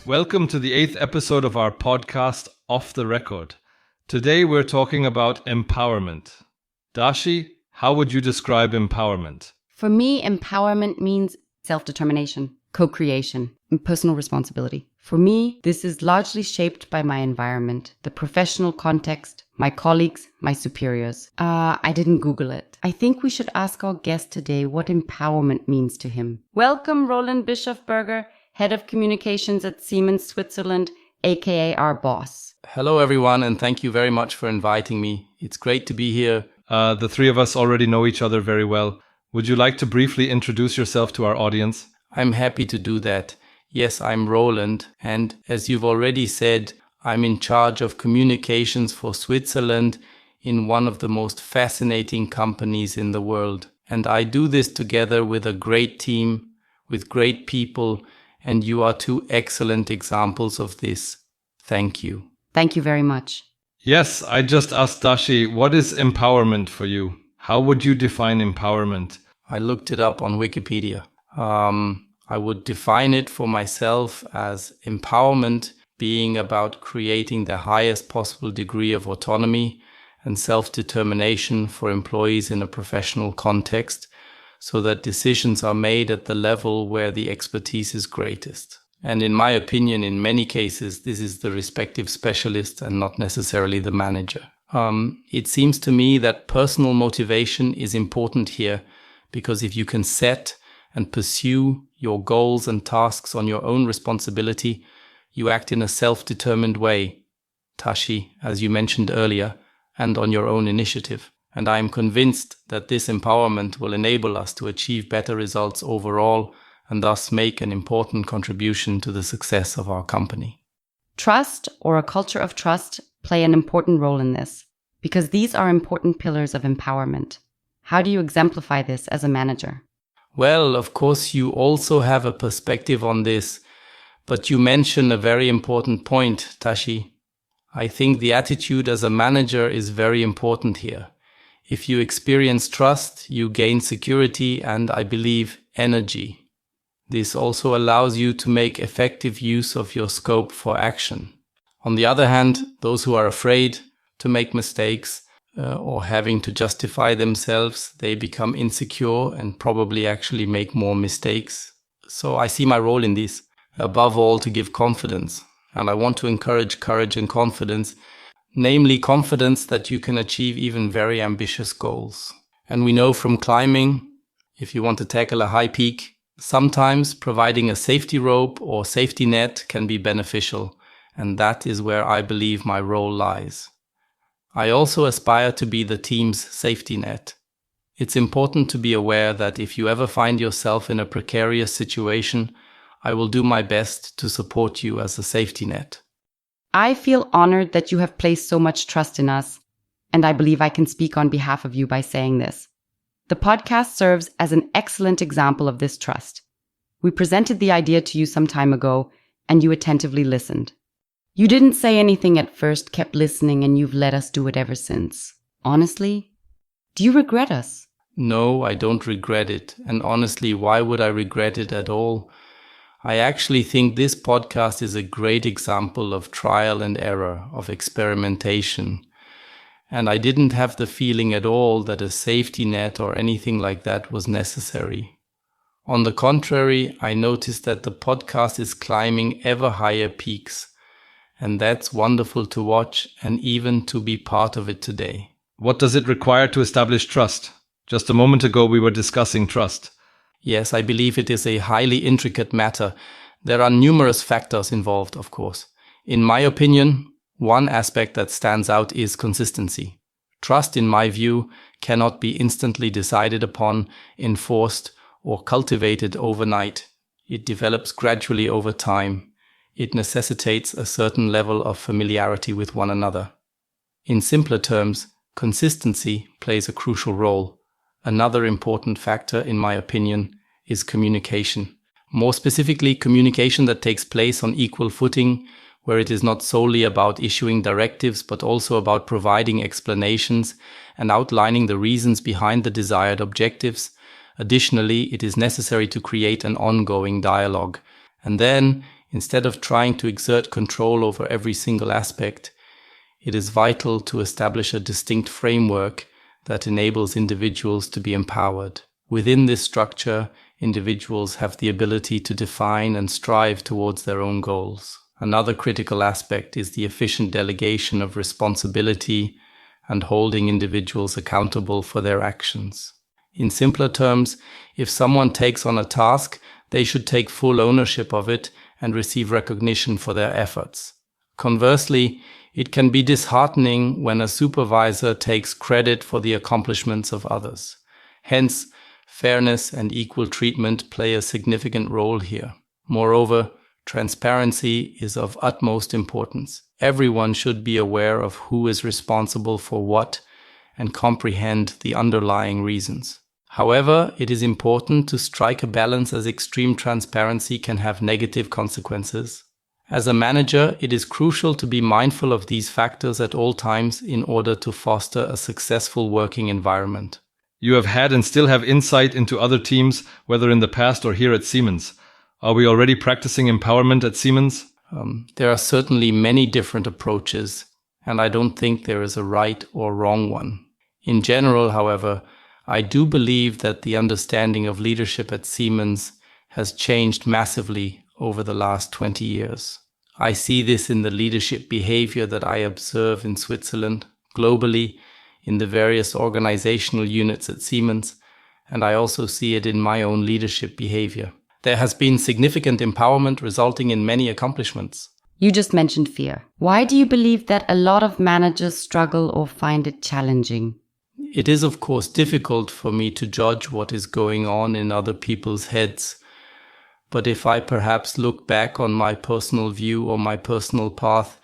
Welcome to the 8th episode of our podcast, Off the Record. Today we're talking about empowerment. Dashi, how would you describe empowerment? For me, empowerment means self-determination, co-creation, and personal responsibility. For me, this is largely shaped by my environment, the professional context, my colleagues, my superiors. I didn't Google it. I think we should ask our guest today what empowerment means to him. Welcome, Roland Bischofberger, Head of Communications at Siemens Switzerland, aka our boss. Hello, everyone, and thank you very much for inviting me. It's great to be here. The three of us already know each other very well. Would you like to briefly introduce yourself to our audience? I'm happy to do that. Yes, I'm Roland, and as you've already said, I'm in charge of communications for Switzerland in one of the most fascinating companies in the world. And I do this together with a great team, with great people, and you are two excellent examples of this. Thank you. Thank you very much. Yes, I just asked Dashi, what is empowerment for you? How would you define empowerment? I looked it up on Wikipedia. I would define it for myself as empowerment being about creating the highest possible degree of autonomy and self-determination for employees in a professional context so that decisions are made at the level where the expertise is greatest. And in my opinion, in many cases, this is the respective specialist and not necessarily the manager. It seems to me that personal motivation is important here because if you can set and pursue your goals and tasks on your own responsibility, you act in a self-determined way, Dashi, as you mentioned earlier, and on your own initiative. And I am convinced that this empowerment will enable us to achieve better results overall and thus make an important contribution to the success of our company. Trust, or a culture of trust, play an important role in this, because these are important pillars of empowerment. How do you exemplify this as a manager? Well, of course, you also have a perspective on this, but you mention a very important point, Dashi. I think the attitude as a manager is very important here. If you experience trust, you gain security and, I believe, energy. This also allows you to make effective use of your scope for action. On the other hand, those who are afraid to make mistakes or having to justify themselves, they become insecure and probably actually make more mistakes. So I see my role in this, above all, to give confidence. And I want to encourage courage and confidence, namely confidence that you can achieve even very ambitious goals. And we know from climbing, if you want to tackle a high peak, sometimes providing a safety rope or safety net can be beneficial. And that is where I believe my role lies. I also aspire to be the team's safety net. It's important to be aware that if you ever find yourself in a precarious situation, I will do my best to support you as a safety net. I feel honored that you have placed so much trust in us, and I believe I can speak on behalf of you by saying this. The podcast serves as an excellent example of this trust. We presented the idea to you some time ago, and you attentively listened. You didn't say anything at first, kept listening, and you've let us do it ever since. Honestly, do you regret us? No, I don't regret it. And honestly, why would I regret it at all? I actually think this podcast is a great example of trial and error, of experimentation. And I didn't have the feeling at all that a safety net or anything like that was necessary. On the contrary, I noticed that the podcast is climbing ever higher peaks. And that's wonderful to watch and even to be part of it today. What does it require to establish trust? Just a moment ago we were discussing trust. Yes, I believe it is a highly intricate matter. There are numerous factors involved, of course. In my opinion, one aspect that stands out is consistency. Trust, in my view, cannot be instantly decided upon, enforced, or cultivated overnight. It develops gradually over time. It necessitates a certain level of familiarity with one another. In simpler terms, consistency plays a crucial role. Another important factor, in my opinion, is communication. More specifically, communication that takes place on equal footing, where it is not solely about issuing directives, but also about providing explanations and outlining the reasons behind the desired objectives. Additionally, it is necessary to create an ongoing dialogue. And then, Instead of trying to exert control over every single aspect, it is vital to establish a distinct framework that enables individuals to be empowered. Within this structure, individuals have the ability to define and strive towards their own goals. Another critical aspect is the efficient delegation of responsibility and holding individuals accountable for their actions. In simpler terms, if someone takes on a task, they should take full ownership of it and receive recognition for their efforts. Conversely, it can be disheartening when a supervisor takes credit for the accomplishments of others. Hence, fairness and equal treatment play a significant role here. Moreover, transparency is of utmost importance. Everyone should be aware of who is responsible for what and comprehend the underlying reasons. However, it is important to strike a balance, as extreme transparency can have negative consequences. As a manager, it is crucial to be mindful of these factors at all times in order to foster a successful working environment. You have had and still have insight into other teams, whether in the past or here at Siemens. Are we already practicing empowerment at Siemens? There are certainly many different approaches, and I don't think there is a right or wrong one. In general, however, I do believe that the understanding of leadership at Siemens has changed massively over the last 20 years. I see this in the leadership behavior that I observe in Switzerland, globally, in the various organizational units at Siemens, and I also see it in my own leadership behavior. There has been significant empowerment resulting in many accomplishments. You just mentioned fear. Why do you believe that a lot of managers struggle or find it challenging? It is, of course, difficult for me to judge what is going on in other people's heads. But if I perhaps look back on my personal view or my personal path,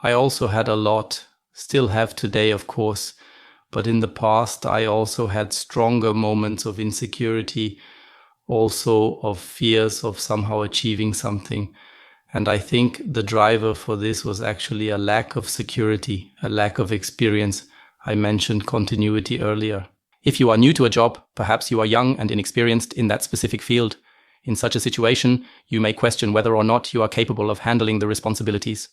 I also had a lot, still have today, of course, but in the past I also had stronger moments of insecurity, also of fears of somehow achieving something. And I think the driver for this was actually a lack of security, a lack of experience. I mentioned continuity earlier. If you are new to a job, perhaps you are young and inexperienced in that specific field. In such a situation, you may question whether or not you are capable of handling the responsibilities.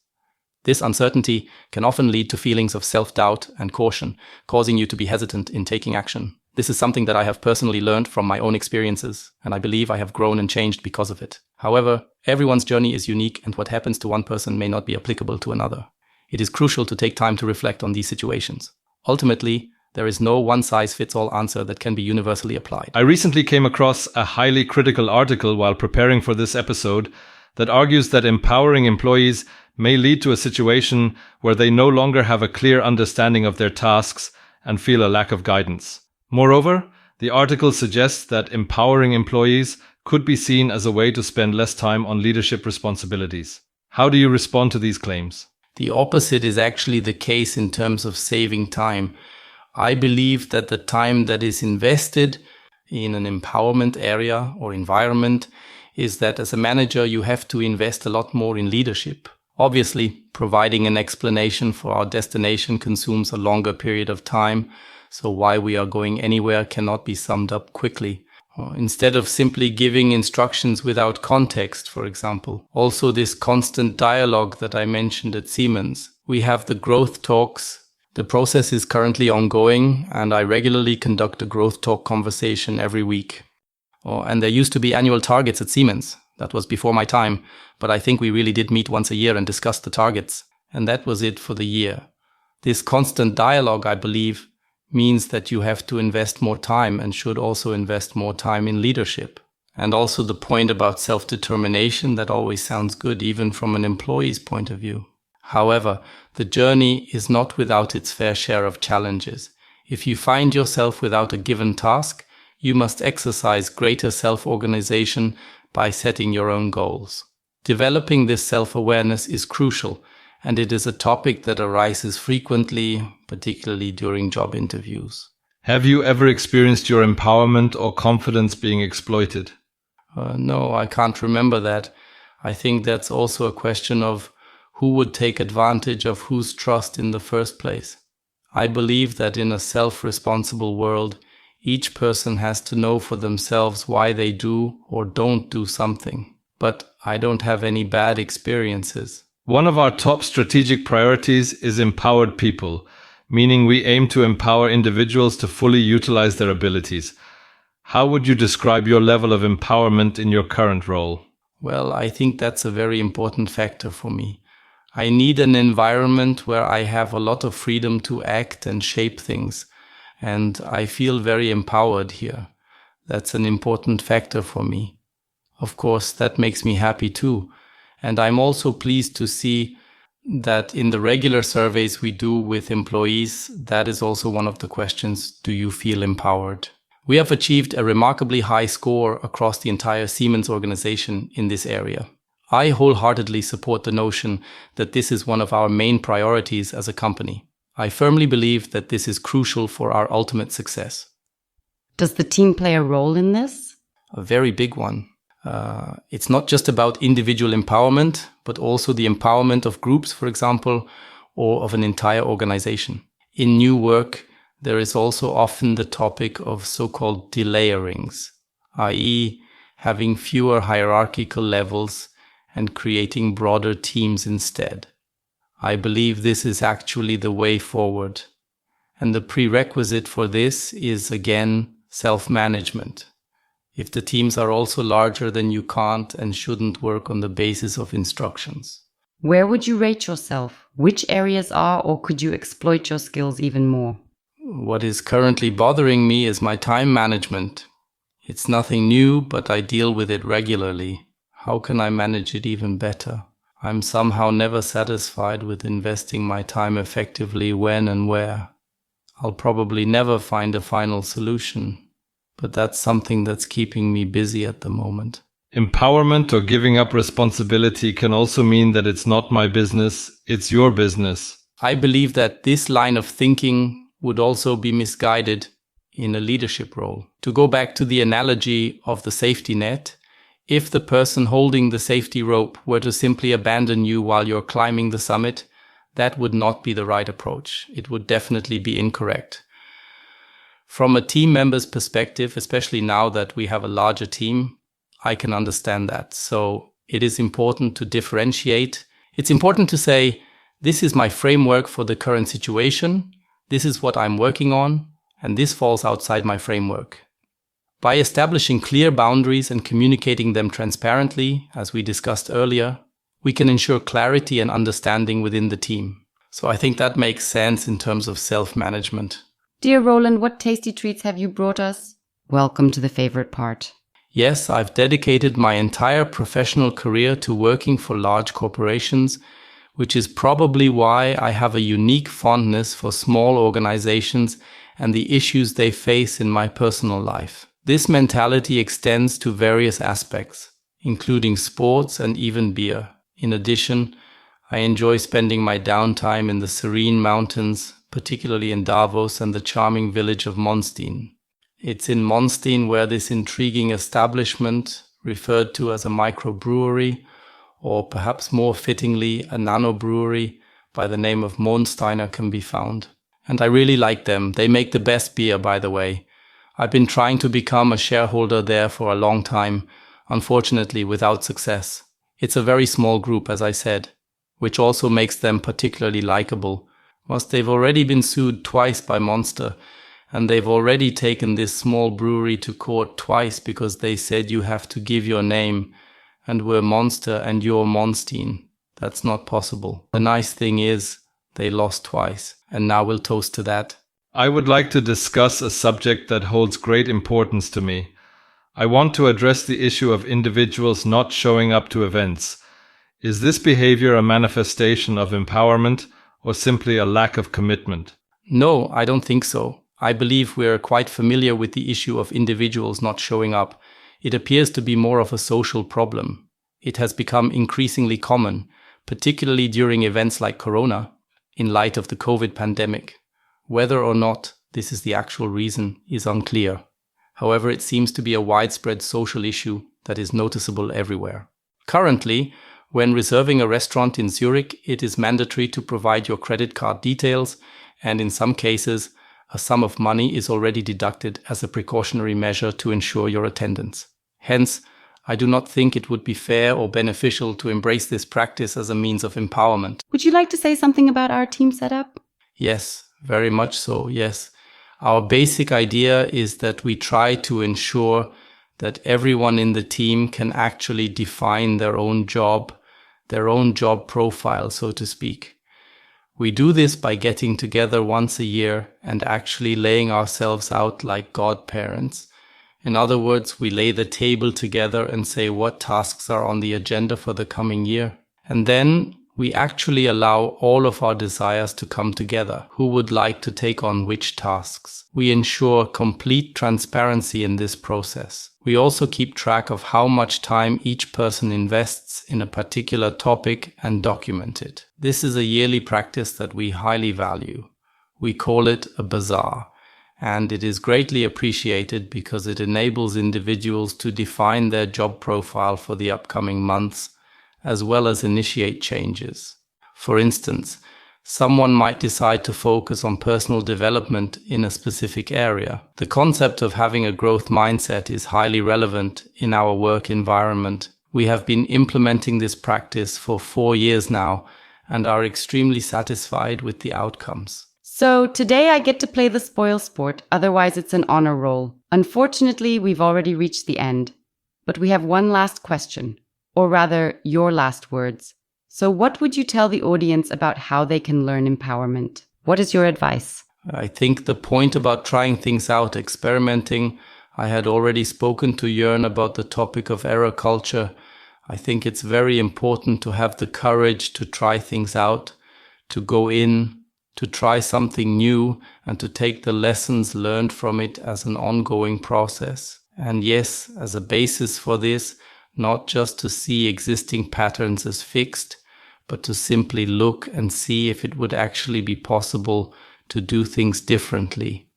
This uncertainty can often lead to feelings of self-doubt and caution, causing you to be hesitant in taking action. This is something that I have personally learned from my own experiences, and I believe I have grown and changed because of it. However, everyone's journey is unique, and what happens to one person may not be applicable to another. It is crucial to take time to reflect on these situations. Ultimately, there is no one-size-fits-all answer that can be universally applied. I recently came across a highly critical article while preparing for this episode that argues that empowering employees may lead to a situation where they no longer have a clear understanding of their tasks and feel a lack of guidance. Moreover, the article suggests that empowering employees could be seen as a way to spend less time on leadership responsibilities. How do you respond to these claims? The opposite is actually the case in terms of saving time. I believe that the time that is invested in an empowerment area or environment is that as a manager you have to invest a lot more in leadership. Obviously, providing an explanation for our destination consumes a longer period of time, so why we are going anywhere cannot be summed up quickly. Instead of simply giving instructions without context, for example. Also this constant dialogue that I mentioned at Siemens. We have the growth talks. The process is currently ongoing, and I regularly conduct a growth talk conversation every week. And there used to be annual targets at Siemens. That was before my time, but I think we really did meet once a year and discuss the targets. And that was it for the year. This constant dialogue, I believe, means that you have to invest more time and should also invest more time in leadership. And also the point about self-determination, that always sounds good even from an employee's point of view. However, the journey is not without its fair share of challenges. If you find yourself without a given task, you must exercise greater self-organization by setting your own goals. Developing this self-awareness is crucial, and it is a topic that arises frequently, particularly during job interviews. Have you ever experienced your empowerment or confidence being exploited? No, I can't remember that. I think that's also a question of who would take advantage of whose trust in the first place. I believe that in a self-responsible world, each person has to know for themselves why they do or don't do something. but I don't have any bad experiences. One of our top strategic priorities is empowered people, meaning we aim to empower individuals to fully utilize their abilities. How would you describe your level of empowerment in your current role? Well, I think that's a very important factor for me. I need an environment where I have a lot of freedom to act and shape things, and I feel very empowered here. That's an important factor for me. Of course, that makes me happy too. And I'm also pleased to see that in the regular surveys we do with employees, that is also one of the questions: do you feel empowered? We have achieved a remarkably high score across the entire Siemens organization in this area. I wholeheartedly support the notion that this is one of our main priorities as a company. I firmly believe that this is crucial for our ultimate success. Does the team play a role in this? A very big one. It's not just about individual empowerment, but also the empowerment of groups, for example, or of an entire organization. In new work, there is also often the topic of so-called delayerings, i.e., having fewer hierarchical levels and creating broader teams instead. I believe this is actually the way forward. And the prerequisite for this is, again, self-management. If the teams are also larger, then you can't and shouldn't work on the basis of instructions. Where would you rate yourself? Which areas are, or could you exploit your skills even more? What is currently bothering me is my time management. It's nothing new, but I deal with it regularly. How can I manage it even better? I'm somehow never satisfied with investing my time effectively when and where. I'll probably never find a final solution. But that's something that's keeping me busy at the moment. Empowerment or giving up responsibility can also mean that it's not my business, it's your business. I believe that this line of thinking would also be misguided in a leadership role. To go back to the analogy of the safety net, if the person holding the safety rope were to simply abandon you while you're climbing the summit, that would not be the right approach. It would definitely be incorrect. From a team member's perspective, especially now that we have a larger team, I can understand that. So it is important to differentiate. It's important to say, this is my framework for the current situation. This is what I'm working on, and this falls outside my framework. By establishing clear boundaries and communicating them transparently, as we discussed earlier, we can ensure clarity and understanding within the team. So I think that makes sense in terms of self-management. Dear Roland, what tasty treats have you brought us? Welcome to the favorite part. Yes, I've dedicated my entire professional career to working for large corporations, which is probably why I have a unique fondness for small organizations and the issues they face in my personal life. This mentality extends to various aspects, including sports and even beer. In addition, I enjoy spending my downtime in the serene mountains, particularly in Davos and the charming village of Monstein. It's in Monstein where this intriguing establishment, referred to as a microbrewery, or perhaps more fittingly a nanobrewery by the name of Mondsteiner, can be found. And I really like them. They make the best beer, by the way. I've been trying to become a shareholder there for a long time, unfortunately without success. It's a very small group, as I said, which also makes them particularly likable. Whilst they've already been sued twice by Monster, and they've already taken this small brewery to court twice because they said you have to give your name, and we're Monster and you're Monstein. That's not possible. The nice thing is, they lost twice, and now we'll toast to that. I would like to discuss a subject that holds great importance to me. I want to address the issue of individuals not showing up to events. Is this behavior a manifestation of empowerment or simply a lack of commitment? No, I don't think so. I believe we're quite familiar with the issue of individuals not showing up. It appears to be more of a social problem. It has become increasingly common, particularly during events like Corona, in light of the COVID pandemic. Whether or not this is the actual reason is unclear. However, it seems to be a widespread social issue that is noticeable everywhere. Currently, when reserving a restaurant in Zurich, it is mandatory to provide your credit card details, and in some cases, a sum of money is already deducted as a precautionary measure to ensure your attendance. Hence, I do not think it would be fair or beneficial to embrace this practice as a means of empowerment. Would you like to say something about our team setup? Yes, very much so, yes. Our basic idea is that we try to ensure that everyone in the team can actually define their own job profile, so to speak. We do this by getting together once a year and actually laying ourselves out like godparents. In other words, we lay the table together and say what tasks are on the agenda for the coming year. And then we actually allow all of our desires to come together. Who would like to take on which tasks? We ensure complete transparency in this process. We also keep track of how much time each person invests in a particular topic and document it. This is a yearly practice that we highly value. We call it a bazaar, and it is greatly appreciated because it enables individuals to define their job profile for the upcoming months, as well as initiate changes. For instance, someone might decide to focus on personal development in a specific area. The concept of having a growth mindset is highly relevant in our work environment. We have been implementing this practice for 4 years now and are extremely satisfied with the outcomes. So today I get to play the spoil sport, otherwise it's an honor roll. Unfortunately, we've already reached the end. But we have one last question, or rather, your last words. So what would you tell the audience about how they can learn empowerment? What is your advice? I think the point about trying things out, experimenting, I had already spoken to Jörn about the topic of error culture. I think it's very important to have the courage to try things out, to go in, to try something new, and to take the lessons learned from it as an ongoing process. And yes, as a basis for this, not just to see existing patterns as fixed, but to simply look and see if it would actually be possible to do things differently.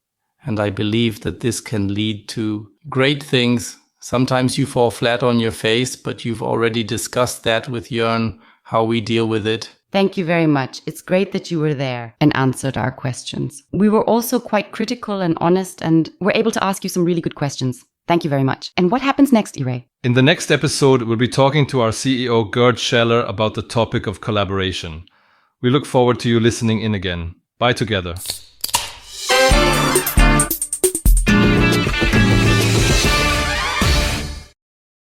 And I believe that this can lead to great things. Sometimes you fall flat on your face, but you've already discussed that with Jörn, how we deal with it. Thank you very much. It's great that you were there and answered our questions. We were also quite critical and honest and were able to ask you some really good questions. Thank you very much. And what happens next, Eray? In the next episode, we'll be talking to our CEO Gerd Scheller about the topic of collaboration. We look forward to you listening in again. Bye together.